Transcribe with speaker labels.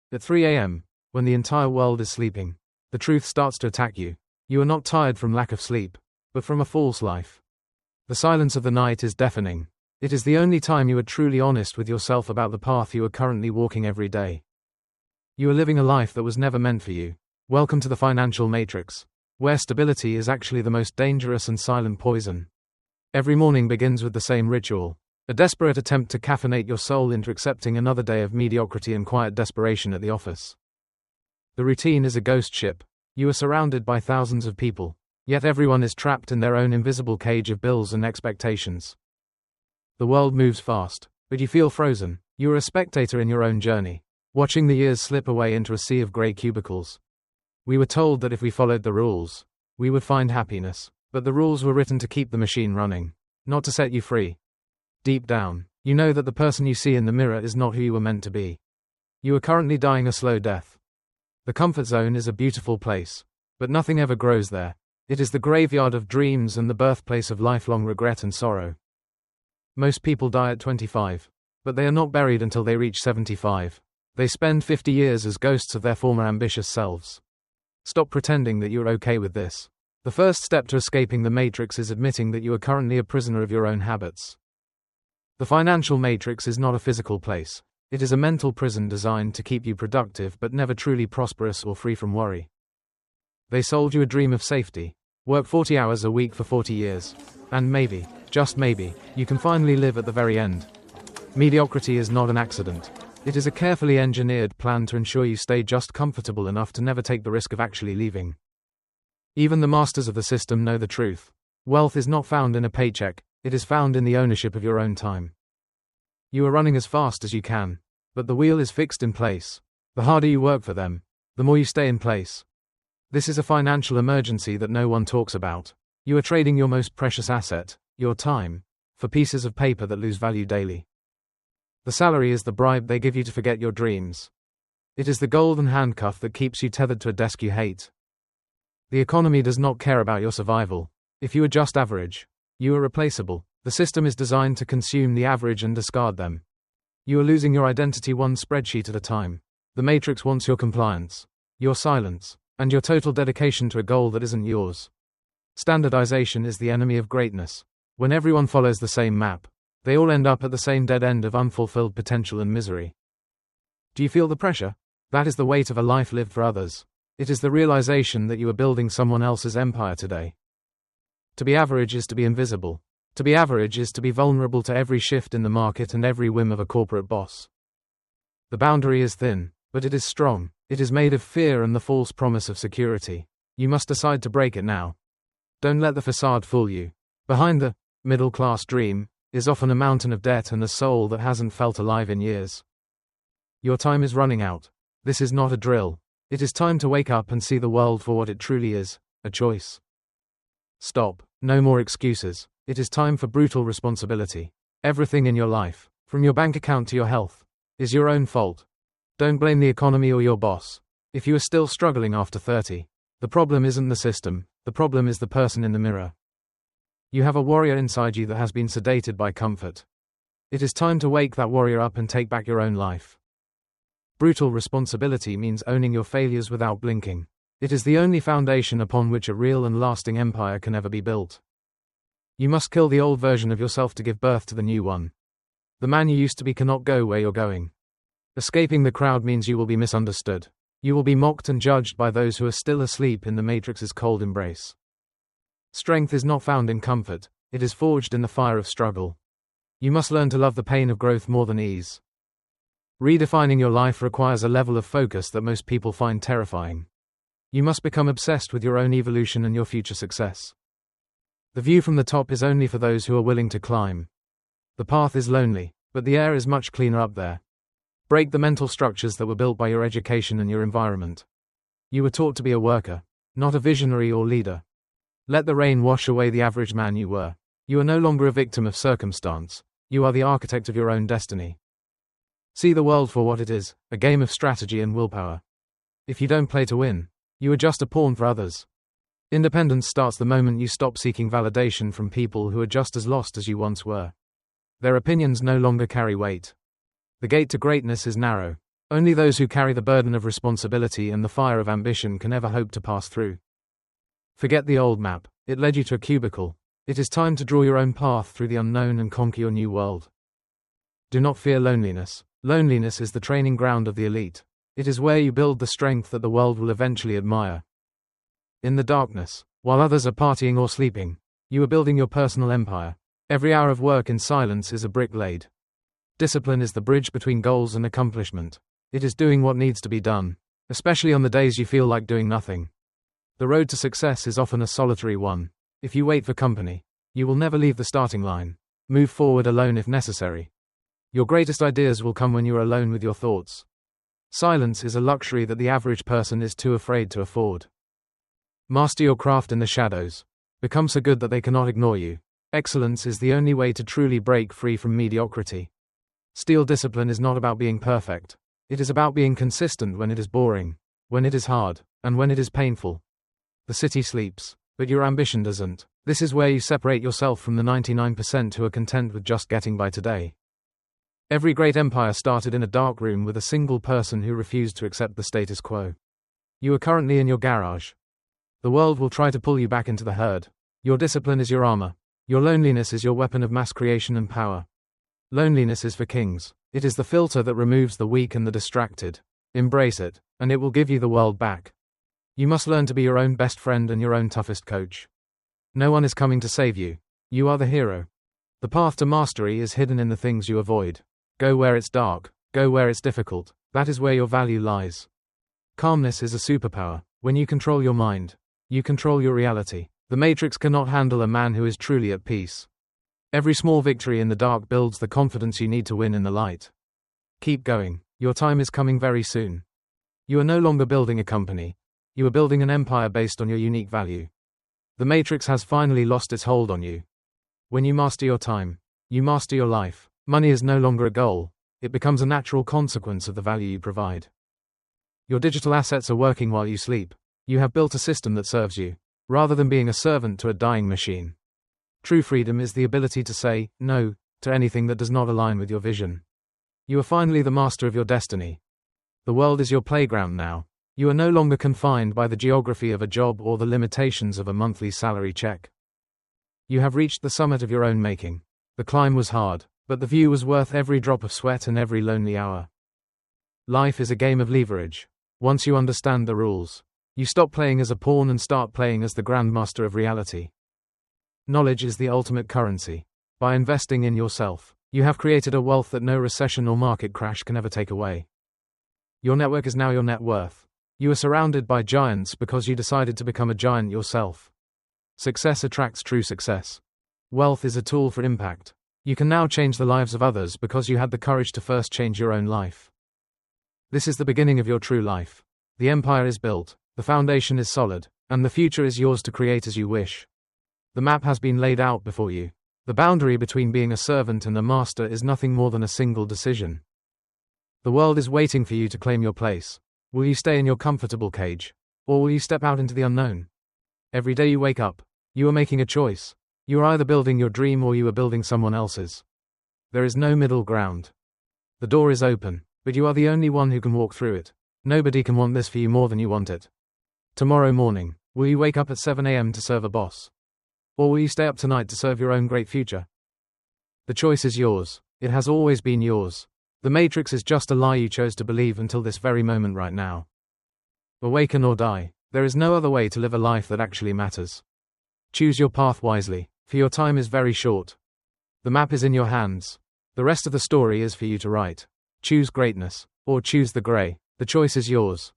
Speaker 1: At 3 a.m., when the entire world is sleeping, the truth starts to attack you. You are not tired from lack of sleep, but from a false life. The silence of the night is deafening. It is the only time you are truly honest with yourself about the path you are currently walking every day. You are living a life that was never meant for you. Welcome to the financial matrix, where stability is actually the most dangerous and silent poison. Every morning begins with the same ritual, a desperate attempt to caffeinate your soul into accepting another day of mediocrity and quiet desperation at the office. The routine is a ghost ship. You are surrounded by thousands of people, yet everyone is trapped in their own invisible cage of bills and expectations. The world moves fast, but you feel frozen. You are a spectator in your own journey, watching the years slip away into a sea of grey cubicles. We were told that if we followed the rules, we would find happiness, but the rules were written to keep the machine running, not to set you free. Deep down, you know that the person you see in the mirror is not who you were meant to be. You are currently dying a slow death. The comfort zone is a beautiful place, but nothing ever grows there. It is the graveyard of dreams and the birthplace of lifelong regret and sorrow. Most people die at 25, but they are not buried until they reach 75. They spend 50 years as ghosts of their former ambitious selves. Stop pretending that you are okay with this. The first step to escaping the matrix is admitting that you are currently a prisoner of your own habits. The financial matrix is not a physical place. It is a mental prison designed to keep you productive but never truly prosperous or free from worry. They sold you a dream of safety. Work 40 hours a week for 40 years. And maybe, just maybe, you can finally live at the very end. Mediocrity is not an accident. It is a carefully engineered plan to ensure you stay just comfortable enough to never take the risk of actually leaving. Even the masters of the system know the truth. Wealth is not found in a paycheck, it is found in the ownership of your own time. You are running as fast as you can, but the wheel is fixed in place. The harder you work for them, the more you stay in place. This is a financial emergency that no one talks about. You are trading your most precious asset, your time, for pieces of paper that lose value daily. The salary is the bribe they give you to forget your dreams. It is the golden handcuff that keeps you tethered to a desk you hate. The economy does not care about your survival. If you are just average, you are replaceable. The system is designed to consume the average and discard them. You are losing your identity one spreadsheet at a time. The matrix wants your compliance, your silence, and your total dedication to a goal that isn't yours. Standardization is the enemy of greatness. When everyone follows the same map, they all end up at the same dead end of unfulfilled potential and misery. Do you feel the pressure? That is the weight of a life lived for others. It is the realization that you are building someone else's empire today. To be average is to be invisible. To be average is to be vulnerable to every shift in the market and every whim of a corporate boss. The boundary is thin, but it is strong. It is made of fear and the false promise of security. You must decide to break it now. Don't let the facade fool you. Behind the middle-class dream is often a mountain of debt and a soul that hasn't felt alive in years. Your time is running out. This is not a drill. It is time to wake up and see the world for what it truly is, a choice. Stop. No more excuses. It is time for brutal responsibility. Everything in your life, from your bank account to your health, is your own fault. Don't blame the economy or your boss. If you are still struggling after 30, the problem isn't the system, the problem is the person in the mirror. You have a warrior inside you that has been sedated by comfort. It is time to wake that warrior up and take back your own life. Brutal responsibility means owning your failures without blinking. It is the only foundation upon which a real and lasting empire can ever be built. You must kill the old version of yourself to give birth to the new one. The man you used to be cannot go where you're going. Escaping the crowd means you will be misunderstood. You will be mocked and judged by those who are still asleep in the matrix's cold embrace. Strength is not found in comfort, it is forged in the fire of struggle. You must learn to love the pain of growth more than ease. Redefining your life requires a level of focus that most people find terrifying. You must become obsessed with your own evolution and your future success. The view from the top is only for those who are willing to climb. The path is lonely, but the air is much cleaner up there. Break the mental structures that were built by your education and your environment. You were taught to be a worker, not a visionary or leader. Let the rain wash away the average man you were. You are no longer a victim of circumstance. You are the architect of your own destiny. See the world for what it is, a game of strategy and willpower. If you don't play to win, you are just a pawn for others. Independence starts the moment you stop seeking validation from people who are just as lost as you once were. Their opinions no longer carry weight. The gate to greatness is narrow. Only those who carry the burden of responsibility and the fire of ambition can ever hope to pass through. Forget the old map, it led you to a cubicle. It is time to draw your own path through the unknown and conquer your new world. Do not fear loneliness. Loneliness is the training ground of the elite. It is where you build the strength that the world will eventually admire. In the darkness, while others are partying or sleeping, you are building your personal empire. Every hour of work in silence is a brick laid. Discipline is the bridge between goals and accomplishment. It is doing what needs to be done, especially on the days you feel like doing nothing. The road to success is often a solitary one. If you wait for company, you will never leave the starting line. Move forward alone if necessary. Your greatest ideas will come when you are alone with your thoughts. Silence is a luxury that the average person is too afraid to afford. Master your craft in the shadows. Become so good that they cannot ignore you. Excellence is the only way to truly break free from mediocrity. Steel discipline is not about being perfect. It is about being consistent when it is boring, when it is hard, and when it is painful. The city sleeps, but your ambition doesn't. This is where you separate yourself from the 99% who are content with just getting by today. Every great empire started in a dark room with a single person who refused to accept the status quo. You are currently in your garage. The world will try to pull you back into the herd. Your discipline is your armor. Your loneliness is your weapon of mass creation and power. Loneliness is for kings. It is the filter that removes the weak and the distracted. Embrace it, and it will give you the world back. You must learn to be your own best friend and your own toughest coach. No one is coming to save you. You are the hero. The path to mastery is hidden in the things you avoid. Go where it's dark. Go where it's difficult. That is where your value lies. Calmness is a superpower. When you control your mind, you control your reality. The Matrix cannot handle a man who is truly at peace. Every small victory in the dark builds the confidence you need to win in the light. Keep going. Your time is coming very soon. You are no longer building a company. You are building an empire based on your unique value. The Matrix has finally lost its hold on you. When you master your time, you master your life. Money is no longer a goal. It becomes a natural consequence of the value you provide. Your digital assets are working while you sleep. You have built a system that serves you, rather than being a servant to a dying machine. True freedom is the ability to say no to anything that does not align with your vision. You are finally the master of your destiny. The world is your playground now. You are no longer confined by the geography of a job or the limitations of a monthly salary check. You have reached the summit of your own making. The climb was hard, but the view was worth every drop of sweat and every lonely hour. Life is a game of leverage. Once you understand the rules, you stop playing as a pawn and start playing as the grandmaster of reality. Knowledge is the ultimate currency. By investing in yourself, you have created a wealth that no recession or market crash can ever take away. Your network is now your net worth. You are surrounded by giants because you decided to become a giant yourself. Success attracts true success. Wealth is a tool for impact. You can now change the lives of others because you had the courage to first change your own life. This is the beginning of your true life. The empire is built, the foundation is solid, and the future is yours to create as you wish. The map has been laid out before you. The boundary between being a servant and a master is nothing more than a single decision. The world is waiting for you to claim your place. Will you stay in your comfortable cage, or will you step out into the unknown? Every day you wake up, you are making a choice. You are either building your dream or you are building someone else's. There is no middle ground. The door is open, but you are the only one who can walk through it. Nobody can want this for you more than you want it. Tomorrow morning, will you wake up at 7 a.m. to serve a boss? Or will you stay up tonight to serve your own great future? The choice is yours. It has always been yours. The Matrix is just a lie you chose to believe until this very moment right now. Awaken or die. There is no other way to live a life that actually matters. Choose your path wisely, for your time is very short. The map is in your hands. The rest of the story is for you to write. Choose greatness, or choose the grey. The choice is yours.